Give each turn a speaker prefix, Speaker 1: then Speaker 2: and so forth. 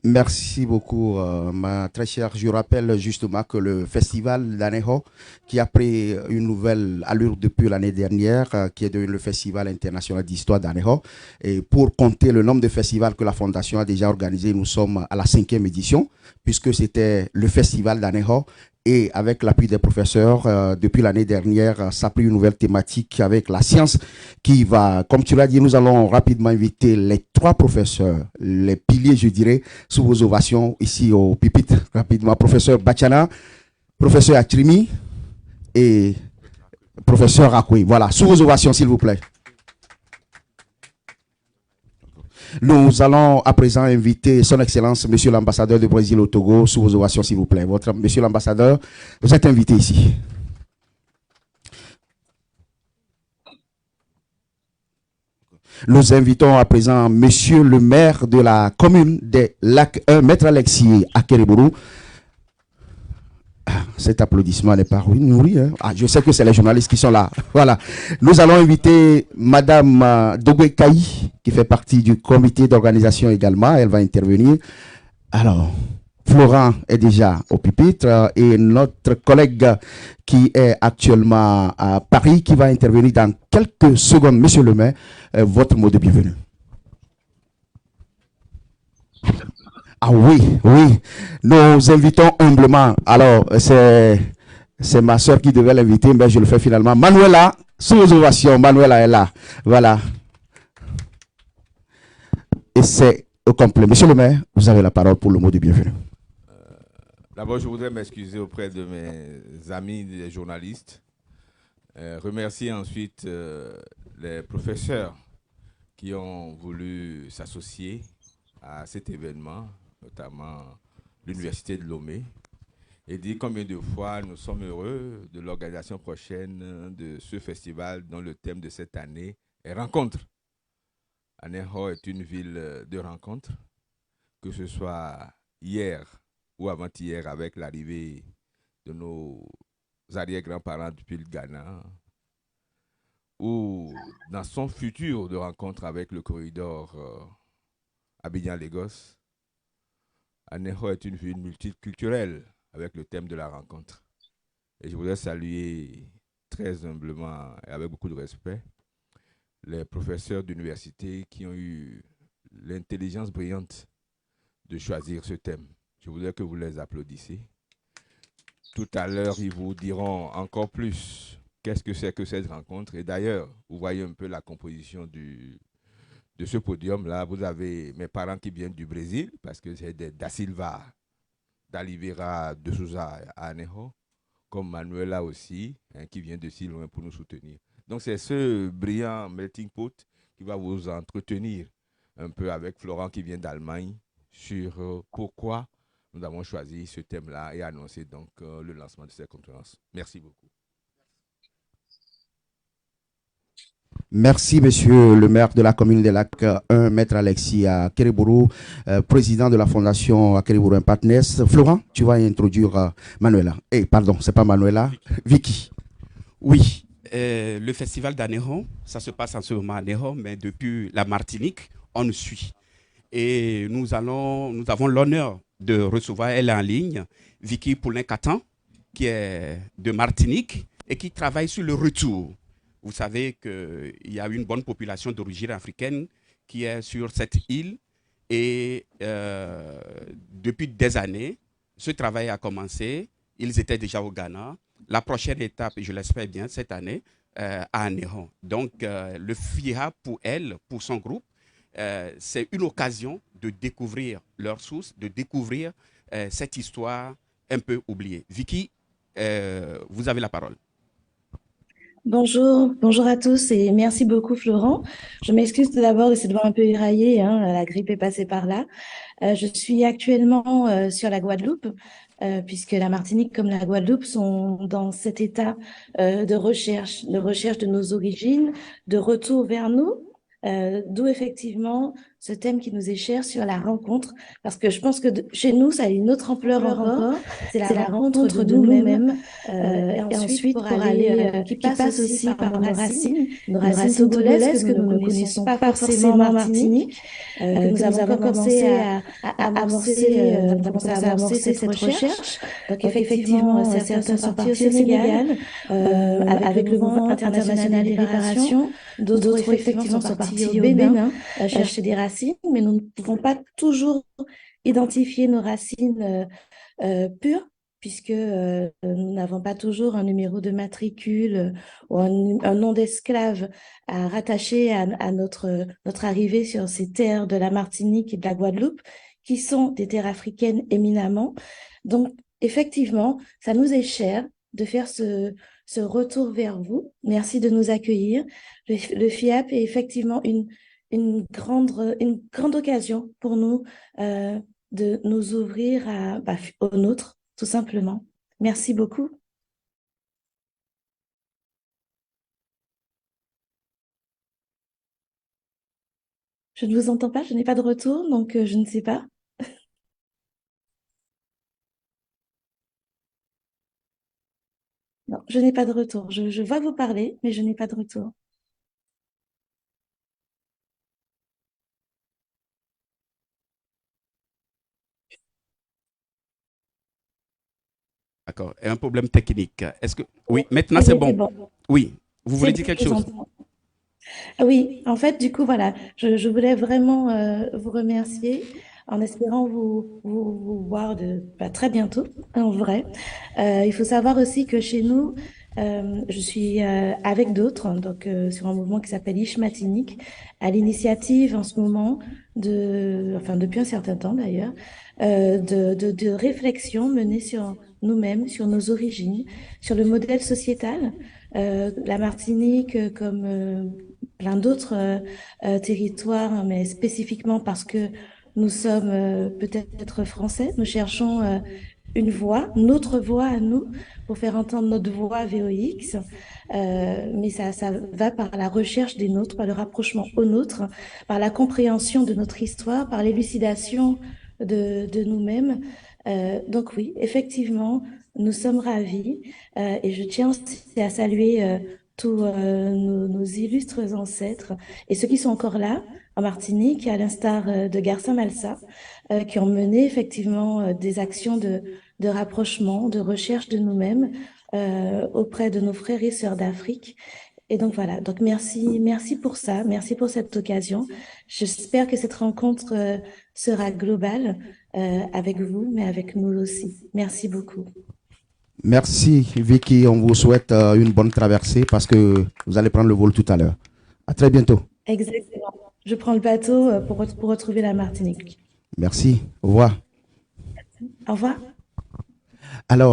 Speaker 1: Merci beaucoup, ma très chère. Je rappelle justement que le festival d'Aneho, qui a pris une nouvelle allure depuis l'année dernière, qui est devenu le Festival international d'histoire d'Aneho, et pour compter le nombre de festivals que la Fondation a déjà organisé, nous sommes à la 5e édition, puisque c'était le Festival d'Aneho. Et avec l'appui des professeurs, depuis l'année dernière, ça a pris une nouvelle thématique avec la science qui va, comme tu l'as dit, nous allons rapidement inviter les trois professeurs, les piliers, je dirais, sous vos ovations ici au pupitre, rapidement. Professeur Bachana, professeur Atrimi et professeur Akoui. Voilà, sous vos ovations, s'il vous plaît. Nous allons à présent inviter son Excellence, Monsieur l'ambassadeur du Brésil au Togo, sous vos ovations, s'il vous plaît. Monsieur l'ambassadeur, vous êtes invité ici. Nous invitons à présent Monsieur le maire de la commune des Lacs 1, Maître Alexis Akerebourou. Cet applaudissement n'est pas nourri. Hein? Ah, je sais que c'est les journalistes qui sont là. Voilà. Nous allons inviter Madame Dogwe Kaï, qui fait partie du comité d'organisation également. Elle va intervenir. Alors, Florent est déjà au pupitre et notre collègue qui est actuellement à Paris, qui va intervenir dans quelques secondes. Monsieur le maire, votre mot de bienvenue. Ah oui, oui. Nous invitons humblement. Alors, c'est ma soeur qui devait l'inviter, mais je le fais finalement. Manuela, sous vos ovations, Manuela est là. Voilà. Et c'est au complet. Monsieur le maire, vous avez la parole pour le mot de bienvenue.
Speaker 2: D'abord, je voudrais m'excuser auprès de mes amis les journalistes. Remercier ensuite les professeurs qui ont voulu s'associer à cet événement, notamment l'Université de Lomé, et dire combien de fois nous sommes heureux de l'organisation prochaine de ce festival dont le thème de cette année est rencontre. Aneho est une ville de rencontre, que ce soit hier ou avant-hier avec l'arrivée de nos arrière-grands-parents depuis le Ghana, ou dans son futur de rencontre avec le corridor Abidjan-Lagos. Aneho est une ville multiculturelle avec le thème de la rencontre. Et je voudrais saluer très humblement et avec beaucoup de respect les professeurs d'université qui ont eu l'intelligence brillante de choisir ce thème. Je voudrais que vous les applaudissiez. Tout à l'heure, ils vous diront encore plus qu'est-ce que c'est que cette rencontre. Et d'ailleurs, vous voyez un peu la composition de ce podium-là. Vous avez mes parents qui viennent du Brésil, parce que c'est Da Silva, d'Oliveira, de Souza à Aneho, comme Manuela aussi, hein, qui vient de si loin pour nous soutenir. Donc c'est ce brillant melting pot qui va vous entretenir un peu avec Florent qui vient d'Allemagne sur pourquoi nous avons choisi ce thème-là et annoncé donc le lancement de cette conférence. Merci beaucoup.
Speaker 1: Merci, monsieur le maire de la commune des Lacs 1, Maître Alexis Akerebourou, président de la fondation Akerebourou Partners. Florent, tu vas introduire Manuela. Pardon, c'est pas Manuela, Vicky.
Speaker 3: Oui, le festival d'Aneho, ça se passe en ce moment à Aneho, mais depuis la Martinique, on nous suit. Et nous avons l'honneur de recevoir, elle en ligne, Vicky Poulin-Catan, qui est de Martinique et qui travaille sur le retour. Vous savez qu'il y a une bonne population d'origine africaine qui est sur cette île et depuis des années, ce travail a commencé. Ils étaient déjà au Ghana. La prochaine étape, je l'espère bien, cette année, à Aneho. Donc, le FIA, pour elle, pour son groupe, c'est une occasion de découvrir leurs sources, de découvrir cette histoire un peu oubliée. Vicky, vous avez la parole.
Speaker 4: Bonjour, bonjour à tous et merci beaucoup Florent. Je m'excuse tout d'abord de cette voix un peu éraillée, hein, la grippe est passée par là. Je suis actuellement sur la Guadeloupe, puisque la Martinique comme la Guadeloupe sont dans cet état de recherche de nos origines, de retour vers nous, d'où effectivement ce thème qui nous est cher sur la rencontre, parce que je pense que chez nous, ça a une autre ampleur encore. C'est la rencontre de nous-mêmes, et ensuite pour aller, qui passe aussi par nos racines togolaises que nous ne connaissons pas forcément en Martinique, que nous avons commencé à amorcer cette recherche. Donc effectivement, certains sont partis au Sénégal, avec le mouvement international des réparations. D'autres effectivement sont partis au Bénin chercher des racines, mais nous ne pouvons pas toujours identifier nos racines pures, puisque nous n'avons pas toujours un numéro de matricule ou un nom d'esclave à rattacher à notre arrivée sur ces terres de la Martinique et de la Guadeloupe, qui sont des terres africaines éminemment. Donc, effectivement, ça nous est cher de faire ce retour vers vous. Merci de nous accueillir. Le FIAP est effectivement une grande occasion pour nous de nous ouvrir au nôtre, tout simplement. Merci beaucoup. Je ne vous entends pas, je n'ai pas de retour, donc je ne sais pas. Non, je n'ai pas de retour. Je vois vous parler, mais je n'ai pas de retour.
Speaker 3: D'accord. Et un problème technique. Est-ce que... Oui, maintenant c'est bon. Oui, vous voulez dire quelque chose?
Speaker 4: Oui, en fait, du coup, voilà, je voulais vraiment vous remercier en espérant vous voir très bientôt, en vrai. Il faut savoir aussi que chez nous, je suis avec d'autres, donc sur un mouvement qui s'appelle Ishmatinique, à l'initiative en ce moment, depuis un certain temps d'ailleurs, de réflexion menée sur nous-mêmes, sur nos origines, sur le modèle sociétal. La Martinique, comme plein d'autres territoires, mais spécifiquement parce que nous sommes peut-être français, nous cherchons une voix, notre voix à nous, pour faire entendre notre voix VOX. Mais ça va par la recherche des nôtres, par le rapprochement aux nôtres, par la compréhension de notre histoire, par l'élucidation de nous-mêmes. Donc oui, effectivement, nous sommes ravis et je tiens aussi à saluer tous nos illustres ancêtres et ceux qui sont encore là en Martinique, à l'instar de Garça Malsa, qui ont mené effectivement des actions de rapprochement, de recherche de nous-mêmes auprès de nos frères et sœurs d'Afrique. Et donc voilà, donc merci pour ça, merci pour cette occasion. J'espère que cette rencontre sera globale avec vous, mais avec nous aussi. Merci beaucoup.
Speaker 1: Merci Vicky, on vous souhaite une bonne traversée parce que vous allez prendre le vol tout à l'heure. À très bientôt.
Speaker 4: Exactement. Je prends le bateau pour retrouver la Martinique.
Speaker 1: Merci, au revoir.
Speaker 4: Au revoir.
Speaker 1: Alors,